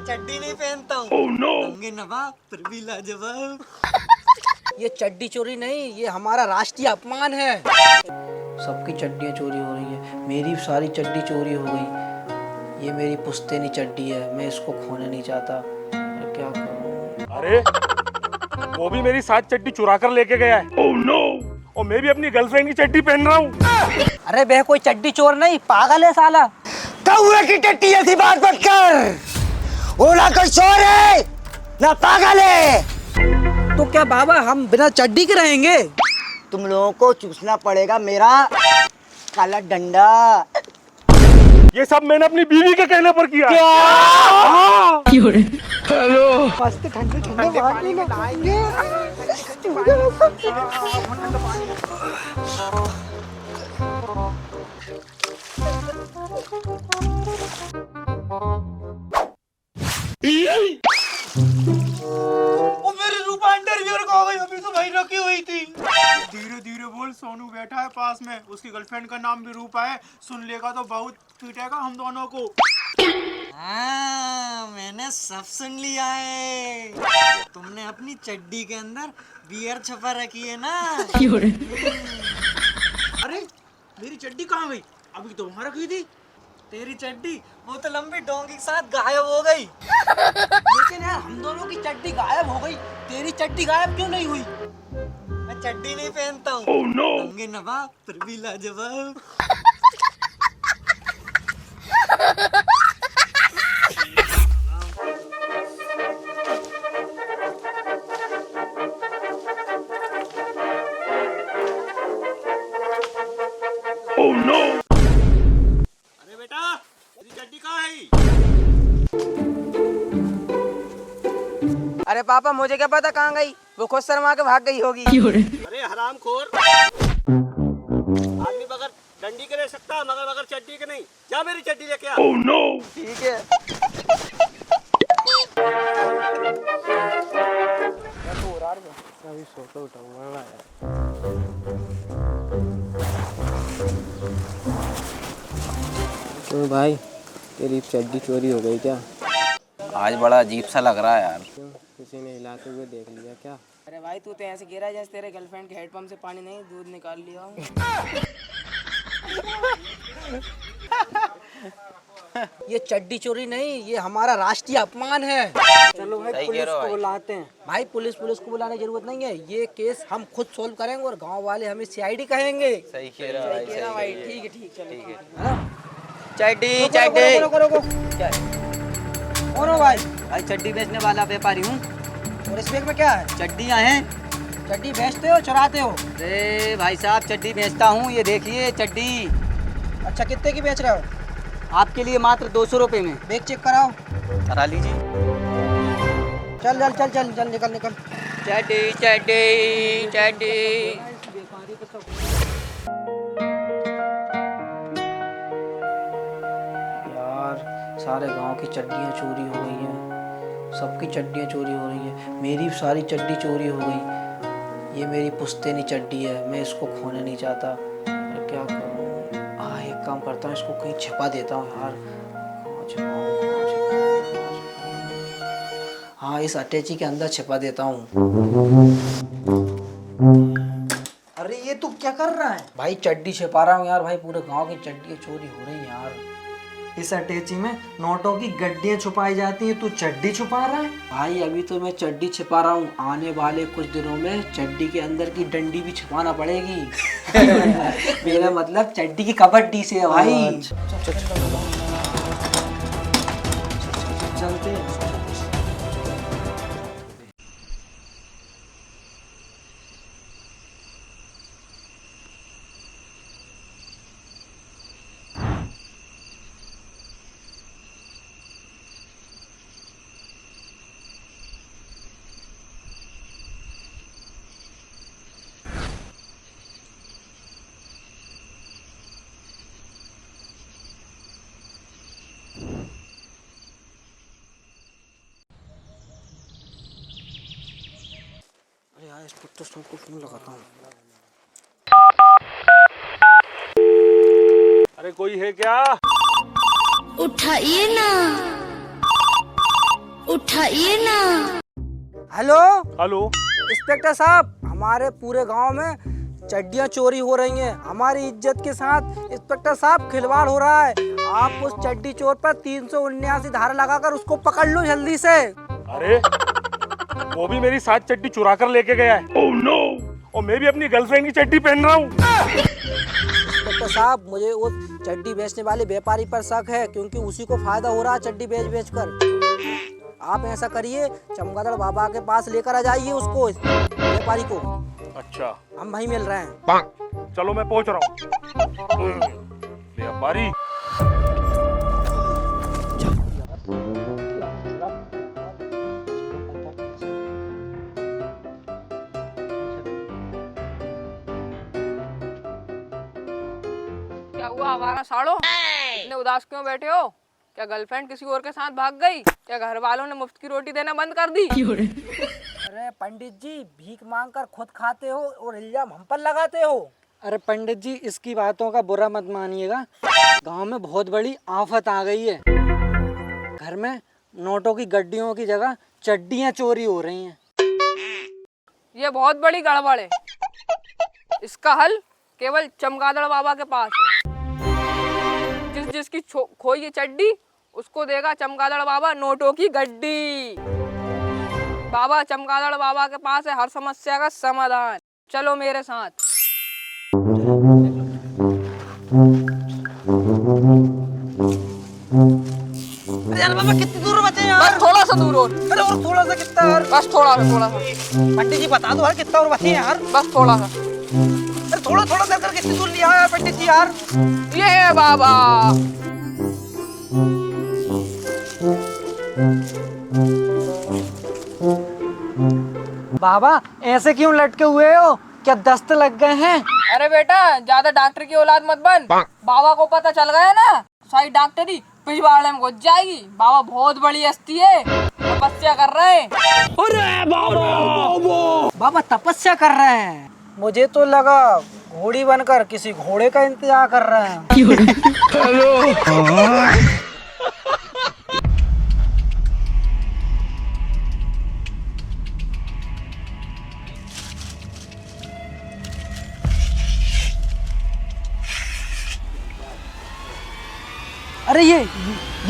चड्डी नहीं पहनता हूँ। oh, no. नंगे नवाब फिर भी लाजवाब। ये चड्डी चोरी नहीं, ये हमारा राष्ट्रीय अपमान है। सबकी चड्डियाँ चोरी हो रही है, मेरी सारी चड्डी चोरी हो गई। ये मेरी पुश्तैनी चड्डी है, मैं इसको खोने नहीं चाहता। क्या करूं? अरे वो भी मेरी 7 चड्डी चुरा कर लेके गया है। oh, no. और मैं भी अपनी गर्लफ्रेंड की चड्डी पहन रहा हूँ। अरे बे कोई चड्डी चोर नहीं, पागल है साला। कौवे की टट्टी ऐसी बात मत कर। वो ना कोई चोर है ना पागल है। तो क्या बाबा हम बिना चड्डी के रहेंगे? तुम लोगों को चूसना पड़ेगा मेरा काला डंडा। ये सब मैंने अपनी बीवी के कहने पर किया। हेलो। मस्त ठंडे ठंडे पानी में नहाएंगे। वो मेरी रूपा अंडरवियर को गई, अभी तो भाई रखी हुई थी। धीरे धीरे बोल, सोनू बैठा है पास में, उसकी गर्लफ्रेंड का नाम भी रूपा है। सुन लेगा तो बहुत पीटेगा हम दोनों को। हाँ, मैंने सब सुन लिया है। तुमने अपनी चड्डी के अंदर बियर छपा रखी है ना। अरे मेरी चड्डी कहाँ गई? अभी तो वहाँ रखी थी। तेरी चड्डी वो तो लंबी डोंगी के साथ गायब हो गई। लेकिन यार हम दोनों की चड्डी गायब हो गई, तेरी चड्डी गायब क्यों नहीं हुई? मैं चड्डी नहीं पहनता हूँ। oh, no. नंगे नवाब फिर भी लाजवाब। oh, no. अरे बेटा, तेरी चड्डी कहाँ है? अरे पापा मुझे क्या पता कहाँ गई, वो खुद शर्मा के भाग गई होगी। अरे हरामखोर, आदमी बगैर डंडी के रह सकता मगर बगैर चड्डी के नहीं। जा मेरी चड्डी लेके आ। oh, no. ठीक है। क्यों भाई, तेरी चड्डी चोरी हो गई क्या? आज बड़ा अजीब सा लग रहा है यार। क्यों, किसी ने हिलाते हुए देख लिया क्या? अरे भाई तू तो ऐसे गिरा जैसे तेरे गर्लफ्रेंड के हेडपंप से पानी नहीं दूध निकाल लिया। ये चड्डी चोरी नहीं, ये हमारा राष्ट्रीय अपमान है। चलो भाई सही कह पुलिस रहे हो को भाई। बुलाते हैं। भाई पुलिस को बुलाने की जरूरत नहीं है, ये केस हम खुद सोल्व करेंगे और गांव वाले हमें सीआईडी कहेंगे। सही कह रहा है भाई, भाई सही ठीक है, ठीक चलो, ठीक है। है ना? चड्डी रुको, रुको। क्या है? कौन हो भाई? भाई चड्डी बेचने वाला व्यापारी हूँ। और इस बैग में क्या है? चड्डियाँ हैं। चड्डी बेचते हो चुराते हो? अरे भाई साहब, चड्डी बेचता हूँ, ये देखिए चड्डी। अच्छा कितने की बेच रहे हो? आपके लिए मात्र 200 रुपये में। बैग चेक कराओ। करा लीजिए। चल निकल। चड्डी। यार सारे गांव की चड्डियाँ चोरी हो गई हैं, सबकी चड्डियाँ चोरी हो रही हैं, मेरी सारी चड्डी चोरी हो गई। ये मेरी पुश्तैनी चड्डी है, मैं इसको खोने नहीं चाहता। क्या करूं? एक काम करता हूँ, इसको कहीं छिपा देता हूँ यार। कहाँ छिपाऊं? हाँ, इस अटैची के अंदर छिपा देता हूँ। अरे ये तू क्या कर रहा है? भाई चड्डी छिपा रहा हूँ यार। भाई पूरे गांव की चड्डियाँ चोरी हो रही हैं यार। इस अटैची में नोटों की गड्डियाँ छुपाई जाती हैं, तू चड्डी छुपा रहा है? भाई अभी तो मैं चड्डी छिपा रहा हूँ, आने वाले कुछ दिनों में चड्डी के अंदर की डंडी भी छिपाना पड़ेगी। मेरा मतलब चड्डी की कबड्डी से है भाई। चलते हैं। अरे यार इस पुट्टो को फोन लगाता हूँ। अरे कोई है क्या? उठाइए ना। उठाइए ना। Hello hello. इंस्पेक्टर साहब, हमारे पूरे गांव में चड्डियां चोरी हो रही हैं। हमारी इज्जत के साथ इंस्पेक्टर साहब खिलवाड़ हो रहा है। आप उस चड्डी चोर पर 379 धारा लगाकर उसको पकड़ लो जल्दी से। अरे वो भी मेरी 7 चड्डी चुरा कर लेके गया है। Oh no. और मैं भी अपनी गर्लफ्रेंड की चड्डी पहन रहा हूँ। इंस्पेक्टर साहब, मुझे वो चड्डी बेचने वाले व्यापारी पर शक है, क्योंकि उसी को फायदा हो रहा है चड्डी बेच कर। आप ऐसा करिए, चमगादड़ बाबा के पास लेकर आ जाइए उसको, व्यापारी को। अच्छा, हम वहीं मिल रहे हैं। चलो मैं पहुंच रहा हूँ। व्यापारी। क्या हुआ हमारा साड़ो? इतने उदास क्यों बैठे हो? क्या गर्लफ्रेंड किसी और के साथ भाग गई? क्या घर वालों ने मुफ्त की रोटी देना बंद कर दी? अरे पंडित जी, भीख मांगकर खुद खाते हो और इल्जाम हम पर लगाते हो। अरे पंडित जी, इसकी बातों का बुरा मत मानिएगा। गांव में बहुत बड़ी आफत आ गई है। घर में नोटों की गड्डियों की जगह चड्डियां चोरी हो रही हैं। ये बहुत बड़ी गड़बड़ है। इसका हल केवल चमगादड़ बाबा के पास है। जिसकी खोई ये चड्डी, उसको देगा चमगादड़ बाबा नोटों की गड्डी। बाबा चमगादड़ बाबा के पास है हर समस्या का समाधान। चलो मेरे साथ। यार बाबा, कितनी दूर बचे यार? बस थोड़ा सा दूर और। अरे और थोड़ा सा कितना यार? बस थोड़ा सा। पंडित जी बता दो यार, कितना और बचे यार? बस थोड़ा सा। अरे थोड़ा कर कितनी दूर लिया है पंडित जी यार? ये है बाबा। बाबा, ऐसे क्यों लटके हुए हो? क्या दस्त लग गए हैं? अरे बेटा, ज्यादा डॉक्टर की औलाद मत बन। बाबा को पता चल गया ना, सारी डॉक्टरी पिछवाड़े में घुस जाएगी। बाबा बहुत बड़ी हस्ती है, तपस्या कर रहे हैं। अरे बाबा तपस्या कर रहे हैं? मुझे तो लगा घोड़ी बनकर किसी घोड़े का इंतजार कर रहे हैं। अरे ये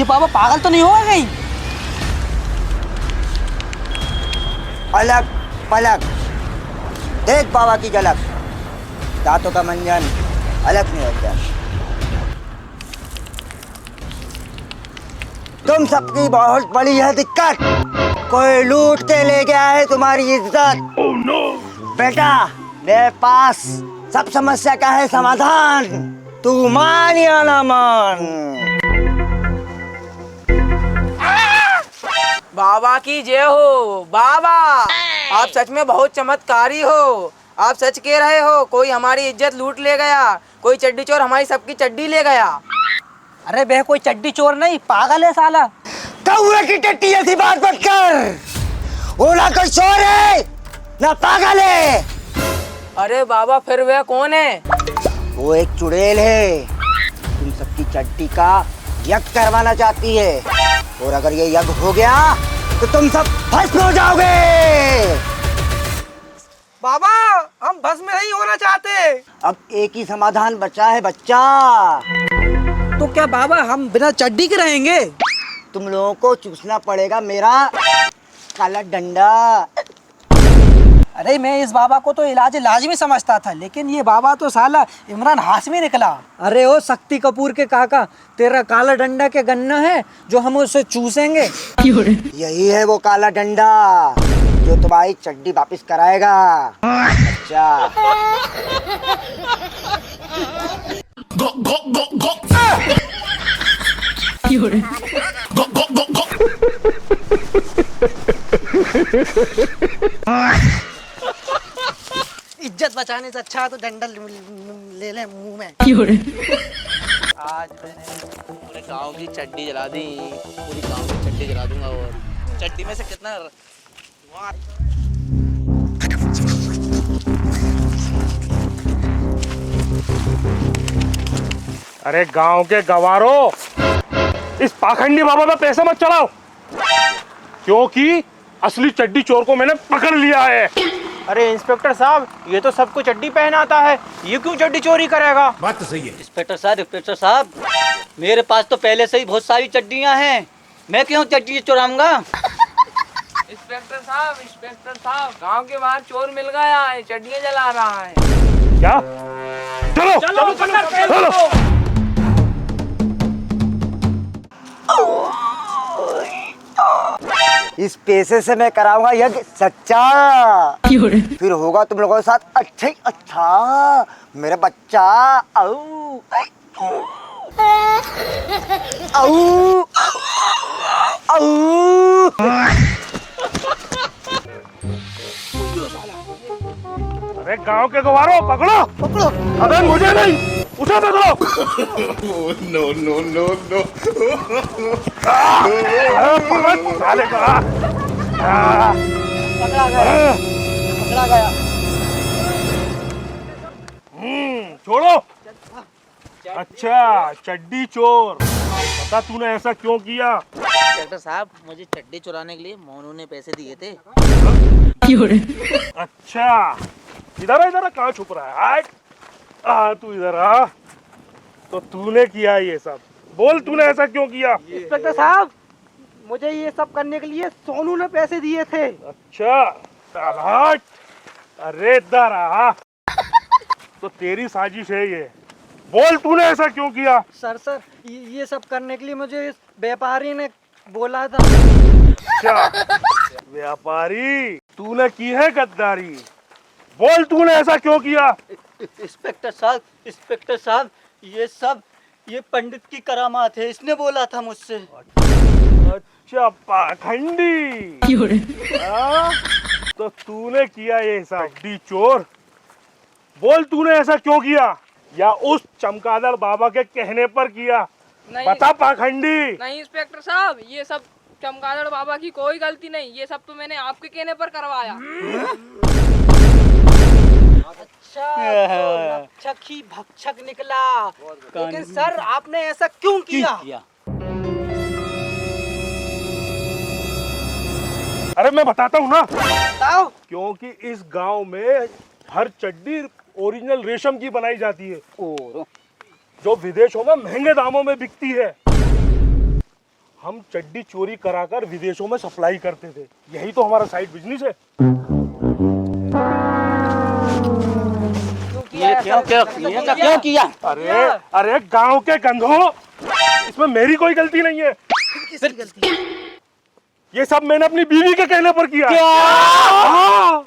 बाबा पागल तो नहीं होगा कहीं? अलग पलक देख बाबा की झलक, दांतों का मंजन अलग नहीं होता। तुम सबकी बहुत बड़ी है दिक्कत, कोई लूट के ले गया है तुम्हारी इज्जत। बेटा, मेरे पास सब समस्या का है समाधान, तू मान या ना मान। बाबा की जय हो। बाबा, आप सच में बहुत चमत्कारी हो। आप सच कह रहे हो, कोई हमारी इज्जत लूट ले गया, कोई चड्डी चोर हमारी सबकी चड्डी ले गया। अरे बे, कोई चड्डी चोर नहीं, पागल है साला। कौवे की टट्टी ऐसी बात मत कर, वो ना कोई चोर है ना पागल है। अरे बाबा, फिर वह कौन है? वो एक चुड़ैल है, तुम सबकी चड्डी का यज्ञ करवाना चाहती है, और अगर ये यज्ञ हो गया तो तुम सब भस्म हो जाओगे। बाबा, हम भस्म में नहीं होना चाहते। अब एक ही समाधान बचा है बच्चा। तो क्या बाबा हम बिना चड्डी के रहेंगे? तुम लोगों को चूसना पड़ेगा मेरा काला डंडा। अरे मैं इस बाबा को तो इलाज लाजमी समझता था, लेकिन ये बाबा तो साला इमरान हाशमी निकला। अरे ओ शक्ति कपूर के काका, तेरा काला डंडा के गन्ना है जो हम उसे चूसेंगे। यही है वो काला डंडा जो तुम्हारी चड्डी वापस कराएगा। अच्छा, इज्जत बचाने से अच्छा तो डंडा ले ले मुंह में। आज मैंने पूरे गांव की चड्डी जला दी, पूरी गांव की चड्डी जला दूंगा। और चड्डी में से कितना अरे गांव के गवारों, इस पाखंडी बाबा पे पैसा मत चढ़ाओ। क्योंकि असली चड्डी चोर को मैंने पकड़ लिया है। अरे इंस्पेक्टर साहब, ये तो सबको चड्डी पहनाता है, ये क्यों चड्डी चोरी करेगा? इंस्पेक्टर साहब, मेरे पास तो पहले से ही बहुत सारी चड्डियां हैं, मैं क्यों चड्डी चुराऊंगा? इंस्पेक्टर साहब, गांव के बाहर चोर मिल गया है, चड्डियां जला रहा है। क्या? चलो चलो चलो, चलो। इस पैसे से मैं कराऊंगा यज्ञ सच्चा, फिर होगा तुम लोगों के साथ अच्छा ही अच्छा मेरा बच्चा। आऊ आऊ आऊ। अरे गांव के गवारों, पकड़ो पकड़ो। अबे मुझे नहीं, उसे पकड़ो। No, no, no, no. पकड़ साले का। पकड़ा गया, पकड़ा गया। छोड़ो। अच्छा, चड्डी चोर, बता तूने ऐसा क्यों किया? इंस्पेक्टर साहब, मुझे चड्डी चुराने के लिए मोनू ने पैसे दिए थे। अच्छा, इधर कहाँ छुप रहा है? तू इधर आ। तो तूने किया ये सब, बोल तूने ऐसा क्यों किया? इंस्पेक्टर साहब, मुझे ये सब करने के लिए सोनू ने पैसे दिए थे। अच्छा, शाबाश। अरे इधर आ। तो तेरी साजिश है ये, बोल तूने ऐसा क्यों किया? सर ये सब करने के लिए मुझे इस व्यापारी ने बोला था। अच्छा, व्यापारी, तूने की है गद्दारी, बोल तूने ऐसा क्यों किया? इंस्पेक्टर साहब, ये पंडित की करामात है, इसने बोला था मुझसे। अच्छा, पाखंडी। हाँ? तो तूने किया ये सब, चड्डी चोर, बोल तूने ऐसा क्यों किया, या उस चमगादड़ बाबा के कहने पर किया? नहीं, बता पाखंडी। नहीं इंस्पेक्टर साहब, ये सब चमगादड़ बाबा की कोई गलती नहीं, ये सब तो मैंने आपके कहने पर करवाया। अच्छा, तो रक्षक ही भक्षक निकला। लेकिन सर, आपने ऐसा क्यों किया? अरे मैं बताता हूँ ना, बताओ। क्योंकि इस गांव में हर चड्डी ओरिजिनल रेशम की बनाई जाती है, जो विदेशों में महंगे दामों में बिकती है। हम चड्डी चोरी कराकर विदेशों में सप्लाई करते थे, यही तो हमारा साइड बिजनेस है। ये क्यों किया? अरे गांव के गंधों, इसमें मेरी कोई गलती नहीं है। ये सब मैंने अपनी बीवी के कहने पर किया। क्या? हाँ।